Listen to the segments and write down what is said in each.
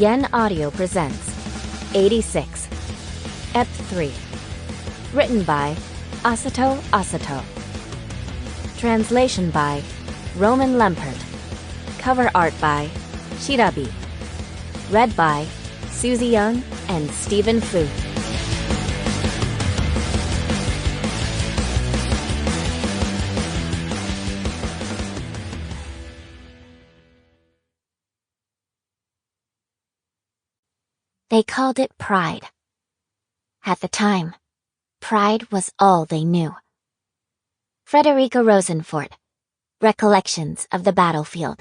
Yen Audio presents 86, Ep 3. Written by Asato Asato. Translation by Roman Lempert. Cover art by Shirabi. Read by Suzie Yeung and Stephen Fu. They called it pride. At the time, pride was all they knew. Frederica Rosenfort, Recollections of the Battlefield.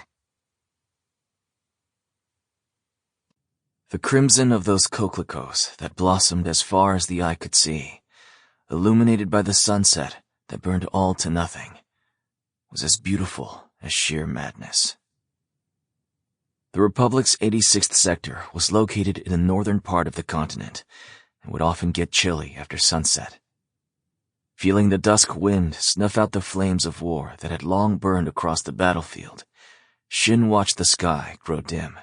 The crimson of those coquelicots that blossomed as far as the eye could see, illuminated by the sunset that burned all to nothing, was as beautiful as sheer madness. The Republic's 86th sector was located in the northern part of the continent and would often get chilly after sunset. Feeling the dusk wind snuff out the flames of war that had long burned across the battlefield, Shin watched the sky grow dim.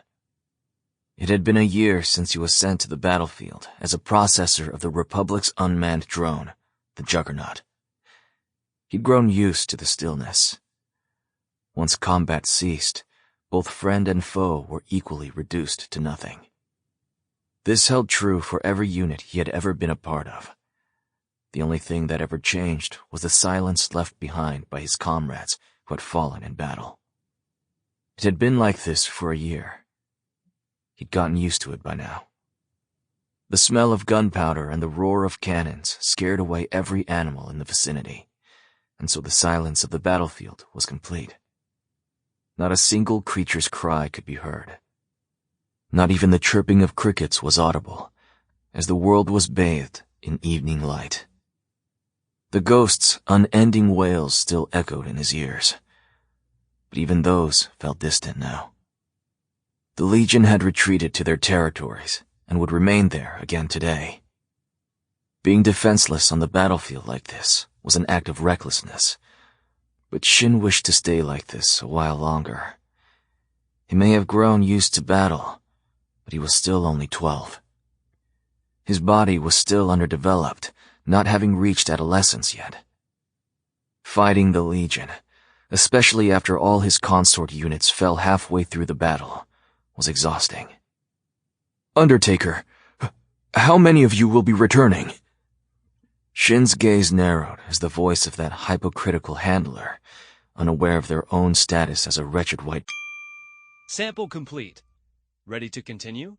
It had been a year since he was sent to the battlefield as a processor of the Republic's unmanned drone, the Juggernaut. He'd grown used to the stillness. Once combat ceased, both friend and foe were equally reduced to nothing. This held true for every unit he had ever been a part of. The only thing that ever changed was the silence left behind by his comrades who had fallen in battle. It had been like this for a year. He'd gotten used to it by now. The smell of gunpowder and the roar of cannons scared away every animal in the vicinity, and so the silence of the battlefield was complete. Not a single creature's cry could be heard. Not even the chirping of crickets was audible, as the world was bathed in evening light. The ghost's unending wails still echoed in his ears, but even those felt distant now. The Legion had retreated to their territories and would remain there again today. Being defenseless on the battlefield like this was an act of recklessness, but Shin wished to stay like this a while longer. He may have grown used to battle, but he was still only 12. His body was still underdeveloped, not having reached adolescence yet. Fighting the Legion, especially after all his consort units fell halfway through the battle, was exhausting. "Undertaker, how many of you will be returning?" Shin's gaze narrowed as the voice of that hypocritical handler, unaware of their own status as a wretched white. Sample complete. Ready to continue?